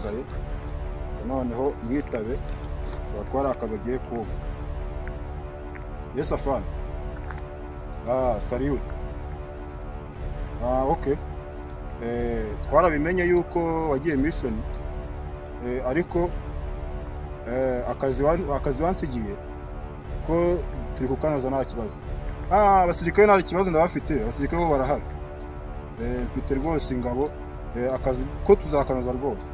yampamagaye noneho mwitabe ushobora kuba ari akazi agiye kuba. Yes afana. Salut. Okay. Twarabimenye yuko wagiye mission ariko akazi wansigiye ko turi kukanoza nta kibazo. Abasirikare nta kibazo ndabafite, abasirikare bo barahari. Mfite rwose ingabo akazi ko tuzakanoza rwose.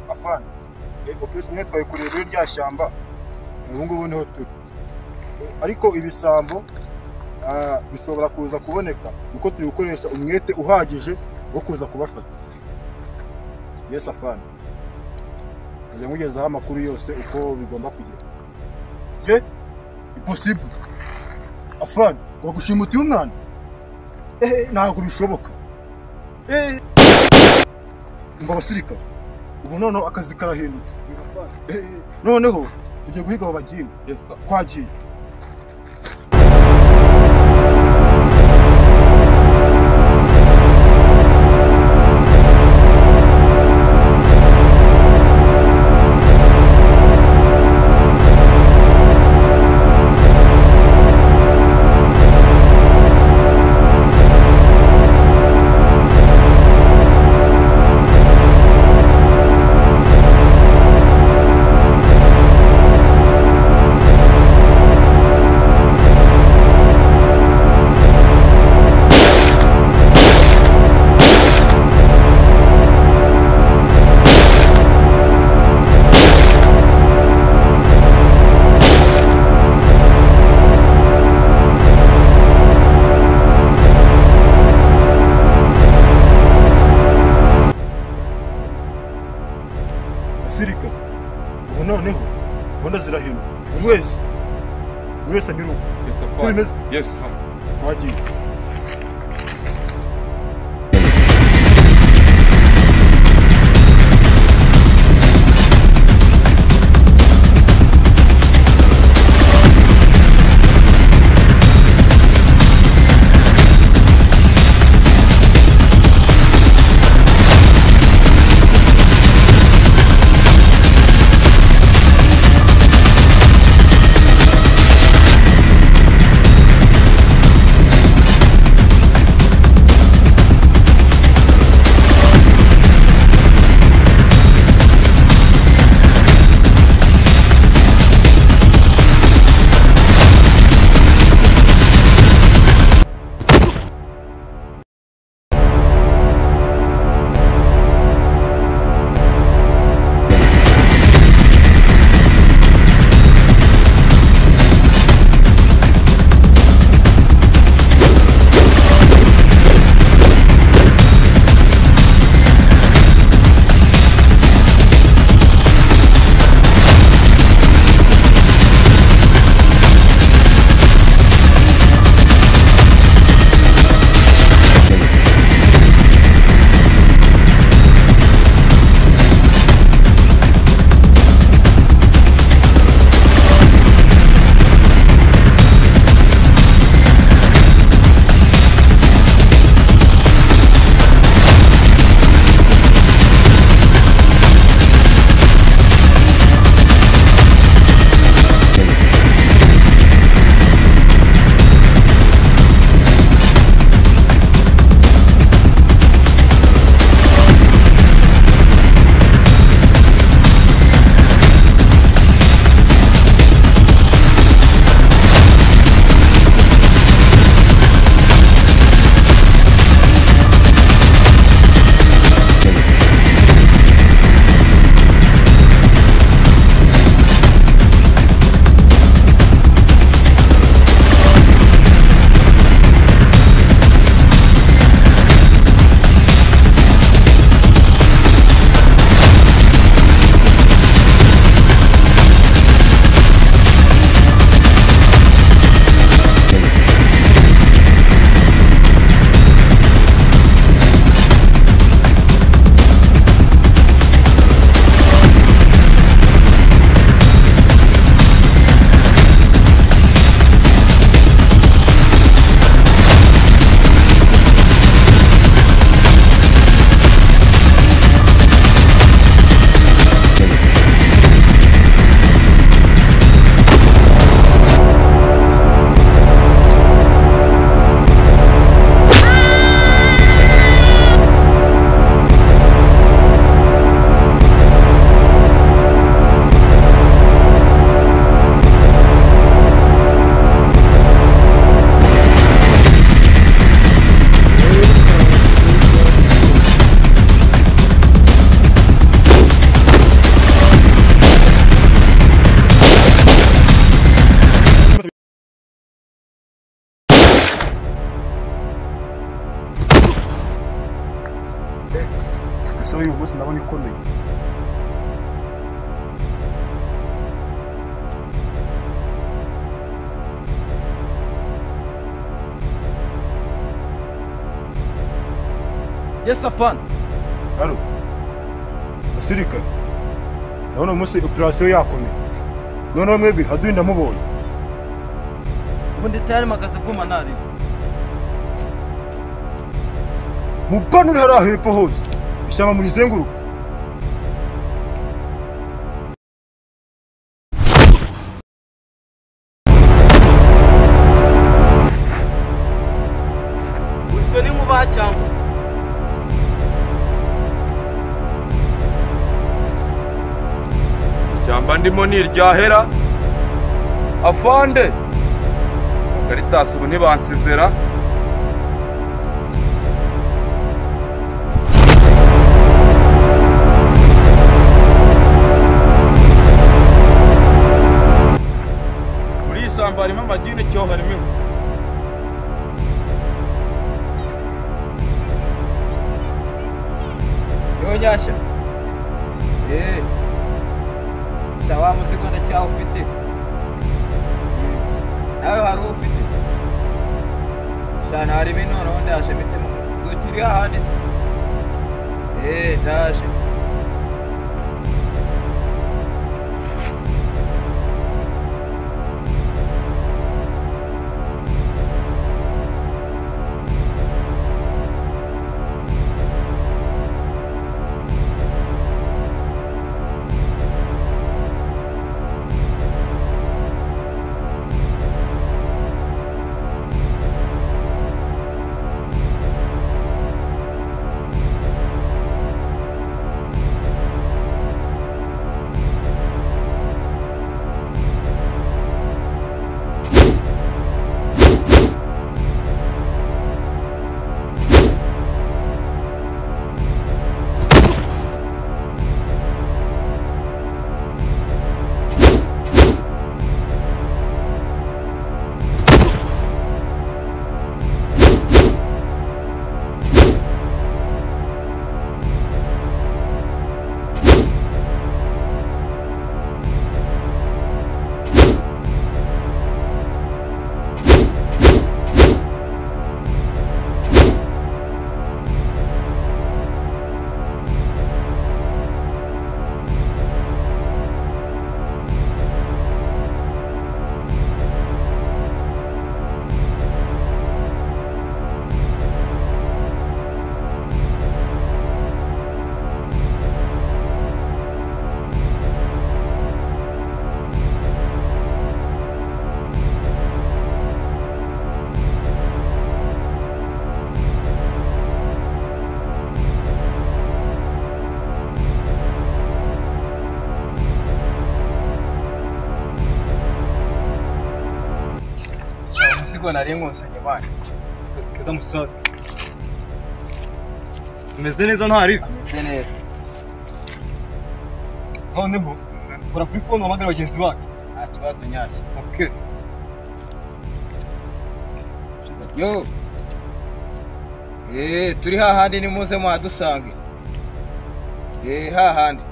Afana. Operation net twayikoreye rya shyamba. Ubu ngubu niho turi. Ariko ibisambo bishobora kuza kuboneka uko turi gukoresha umwete uhagije wo kuza kubafata. Yes afana. Njye mugezaho amakuru yose uko bigomba kugenda. Je impossible. Afana, wagushimuti umwana? Ntabwo bishoboka. Ngo abasirikare. Ubu noneho akazi karahindutse. Noneho tujye guhiga abo bagingo. Yes sir. Kwagiye. Sirika. Ubu noneho mbona zirahinduka. Wese anyuruka. Yes sir. Yes sir. Wagiye. operasiyo y'uyu munsi ndabona ikomeye. Yes, Afan. Halo. Basirikare. Ndabona umunsi operasiyo yakomeye. Noneho mwebwe Haduyi ndamubonye. Ubundi tayari magaze bwuma nari. Mupano uri hariya hepfo hose. Ishyamba murizenguruka. Uzwe n'inkuba cyangwa ishyamba ndimo ni iryahera afande Caritas ubu ntibansizera muri iyi shyamba harimo amagini cyo harimo inka. yo nyashya. Shawa muzigo ndacyaho ufite. Nawe hari ufite. Shana hari ibintu noneho ndashe mitemo. Sukiri ahandi se. Ndaje. Muzigo nari nkonsanye bana. Akazi keza musaza. Umeze neza ntari? Ameze neza. Noneho kora kuri phone wamagara bagenzi bacu. Nta kibazo nyacyo. Okay. Yo. Turi hahandi nimuze mwadusange. Hahandi.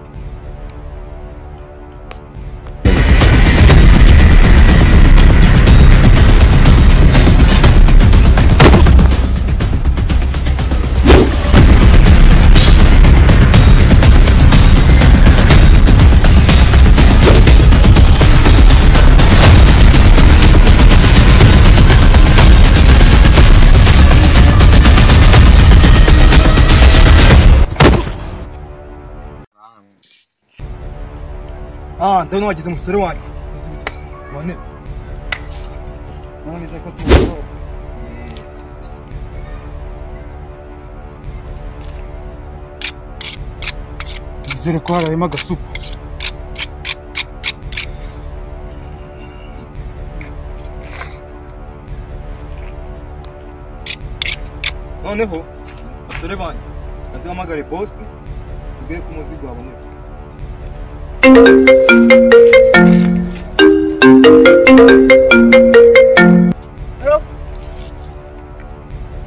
Ndabona wagize umusore wanjye. Bone. None ko tuwo. Nizere ko harimo agasupu. Noneho basore banjye ndahamagare boss ubwe ku muzigo wabonetse. Hello?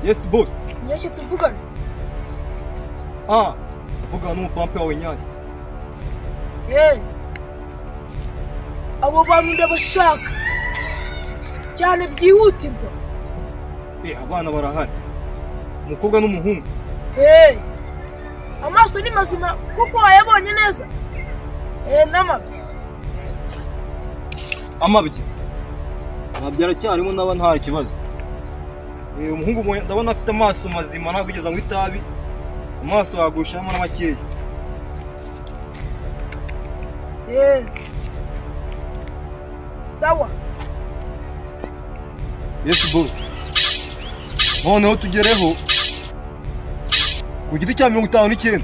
Yes boss. Nyashya tuvugana. Vugana n'umupampe wawe Nyayo. Abo bantu ndabashaka cyane byihutirwa. Abana barahari. Umukobwa n'umuhungu. Amaso ni mazima kuko wayabonye neza. N'amabyi. Amabyi. Nabyara cyarimo naba nta kibazo. Umuhungu ndabona afite amaso mazima ntabwo ugeza ngo itabi. Amaso yagushamo n'amakeya. Sawa. Yes boss. Noneho tugereho ku giti cya 59.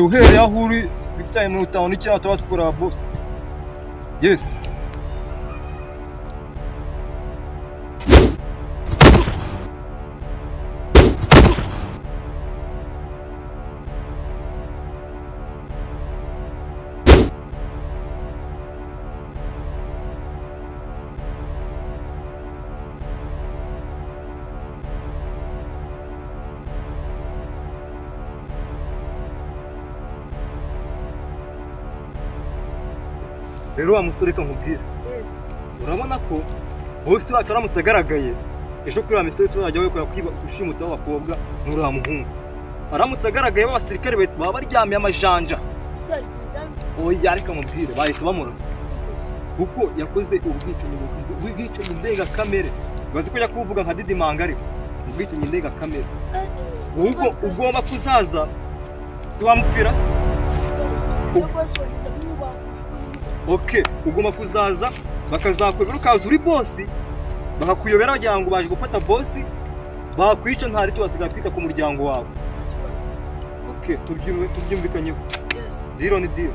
Uhereye aho uri ku giti cya 59 tuba tukora boss. Yes. Rero wa musore ka nkubwira. Urabona ko bose bataramutse agaragaye. Ejo kuri amisore tuzajya we kwiba gushimuta abakobwa n'uriya muhungu. Aramutse agaragaye b'abasirikare baba baryamiye amajanja. Oya reka nkubwire bahita bamurasa. Kuko yakoze ubwicanyi ndengakamere. Bazi ko yakuvuga nka Didi Mangare. Ubwicanyi ndengakamere. Ubwo ugomba kuzaza siwamupfira. Okay, ugomba kuzaza bakazakwebera ukaza uri boss bakakuyobera bagira ngo baje gufata boss bakwica ntari tubasigara twita ku muryango wawe. Okay, tubyumvikanyeho. Yes. Deal on deal.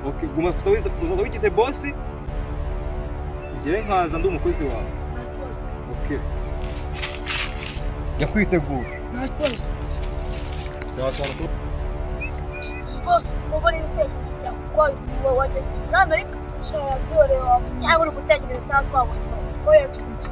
Okay, ugomba kuzawiza wigize boss ngiye nkaza ndi umukozi wawe. Okay. Yakwitegura. Boss. Cyasana Boss, mubona ibitekerezo byawe ko wageze muri Amerika Shaka byoreba. cyangwa uri gutekereza sawa twabonye no. Oya tukunze.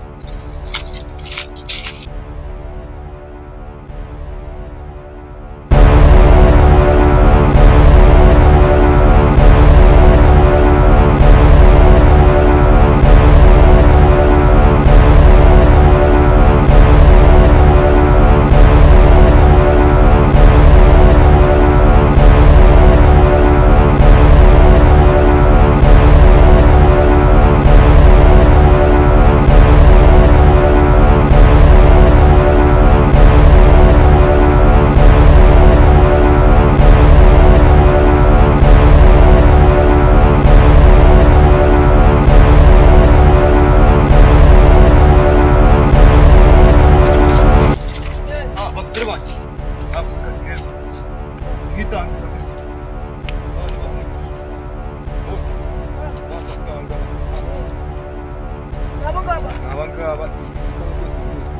abangaba byose byose.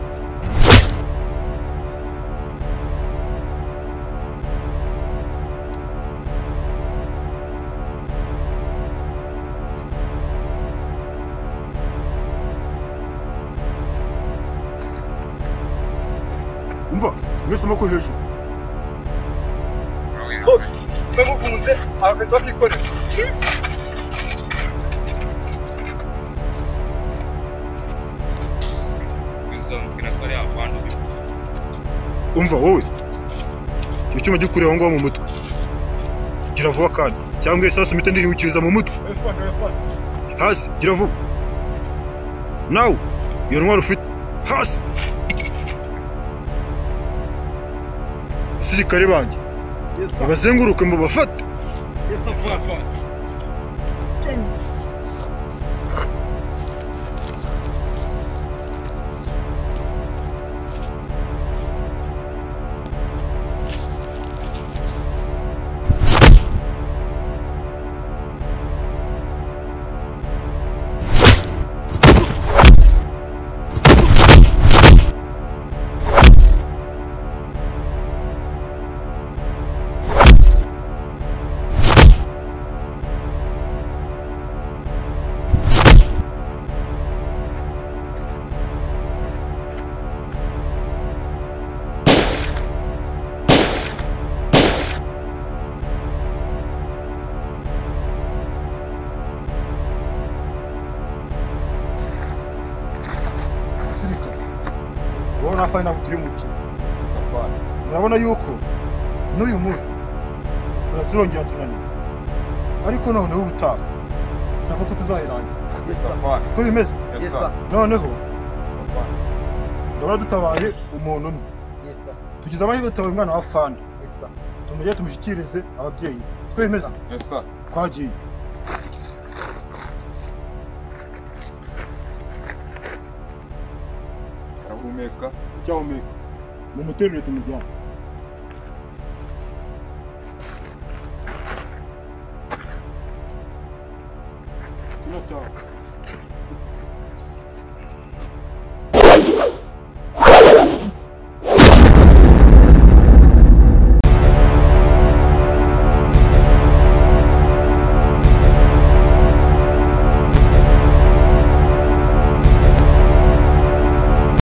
Umva, mwese mako hejuru. Bose, bamufunze agahita bakikorera. Umva wowe. Icyo cyuma gikureba ngo mu mutwe. Gira vuba kandi cyangwa isasu mite ndihukiriza mu mutwe. Hasi, gira vuba. Now, iyo ntwaro ufite hasi. Sirikare banjye. Bazenguruke mu bafata. Yes, of course. murabona afana navugiye umukino. Safari. Murabona yuko n'uyu munsi turazirongera tunaniwe. Ariko noneho ubutaha ushaka ko tuzayirangiza. Safari. Ko bimeze? Yes sir. Noneho Safari. ndabona dutabaye umuntu umwe. Tugize amahirwe tutabaye umwana wa Fanda. Tumujye tumushyikirize ababyeyi. Ko bimeze? Yes sir. Twagiye. Arahumeka. Cyahumeka. Mu muterere tumujyana. Kino cyaro.